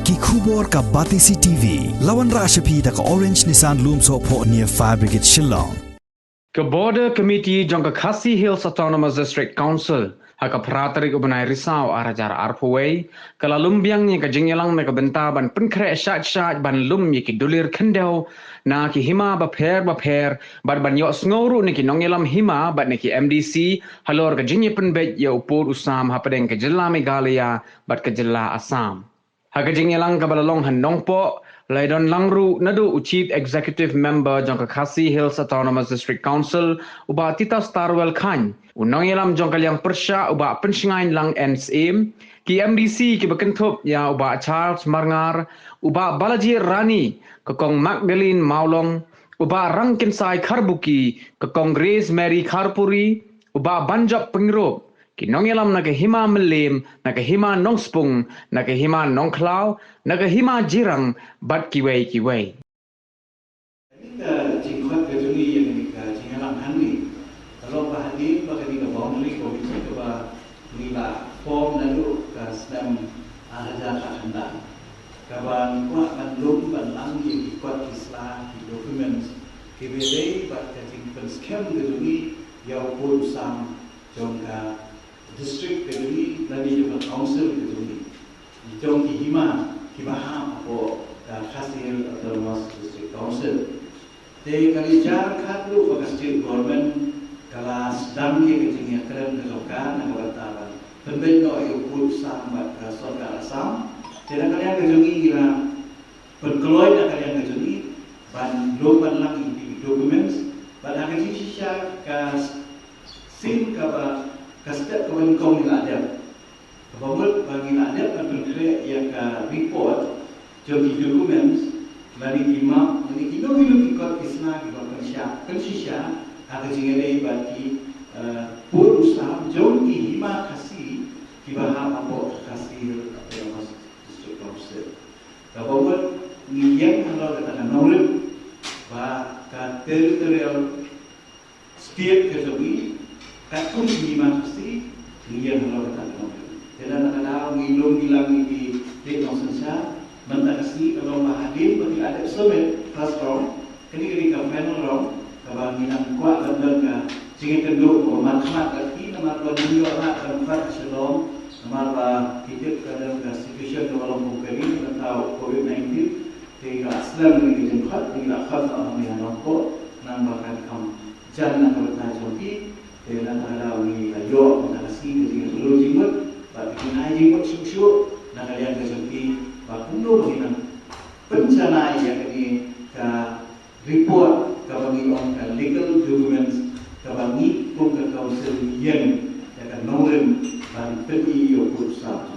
ki khubor ka Batisi TV lawan rashapi da ka Orange Nissan Lumso po near Fire Brigade Shillong. Ke Border Committee jong ke Khadc Hills Autonomous District Council haka pratari ke benai risau arajar arpaway kala lumbiang ni ke jingyalang me ke benta ban penkre syat ban lum ye ki dulir kendau na ki hima baper ban yok sngoru ni ki nongyelam hima bat ni ki MDC halor ke Jingpynbeit ye upur usam hapadeng ke jela Meghalaya bat ke jela Assam haka jingyalang ke balalong han nongpo Laidon Langru nadu Chief Executive Member jong ke Khadc Hills Autonomous District Council uba Tita Starwell Khan unang yalam jong kaliang persya uba pensingain lang NSM ki MDC ki bekentup ya uba Charles Marngar uba Balaji Rani ke kong Magdalene Maulong uba Rangkin Sai Karbuki ke kong Grace Mary Karpuri uba Banjap Pengirup ki nongyalam naga hima melim, naga hima nongspung, naga hima nongklau, naga hima jirang, bat kiwei. Jingkot kejuni yang jingkalang hani, kalau bahadi bagi kita boundary komisi kita nila form lalu ke sedang aja kahanda, kawan kuat bandung bandang yang ikut Islam di documents, KBD bagi jingkot scam kejuni yang pun sam jongka district kejuni dan juga council kejuni, jong hima kibaham apa Khadc Autonomous District Council. They kali jar khadlu fokus state government kala sedang ke kecingnya keren kesokan nagabatawan. Penbeit no ayo put sambat sorga Assam. Jadi kalian kejungi kira penkeloy dan kalian kejungi ban loban lang di documents ban akan sisya kas sim kaba kastet kawan kau ni ada. Kabamut bagi ada ban penkre yang ka report jadi documents bagi imam ini hidup ikut Islam ikut pensisya akan jingere bagi urusan jauh di hima kasih kibaham apa kasih Autonomous District Council. Kabawat niyang kalau kata nolak bah kat territorial state kesawi katun hima kasih niyang kalau kata nolak. Jadi nak ngilung hilang di nonsensya mentasi kalau mahadim bagi ada summit first round kini ke final round kalau minang kuat dan ke jingin kenduk marhamat lagi nama dua dunia nak tempat selong nama kita kadang ke situation dalam bukari tentang COVID-19 tiga aslam ni jengkat tiga khazah ni nampak nambakan kam jangan bertajuki dan ada ni ayo mentasi jingin dulu jingmut bagi kita jingmut syuk nak kalian kejuti bakundo menginang bencana yang ini ke report ke bagi orang ke legal documents ke bagi pun ke council yang akan nongren dan pergi yo kursa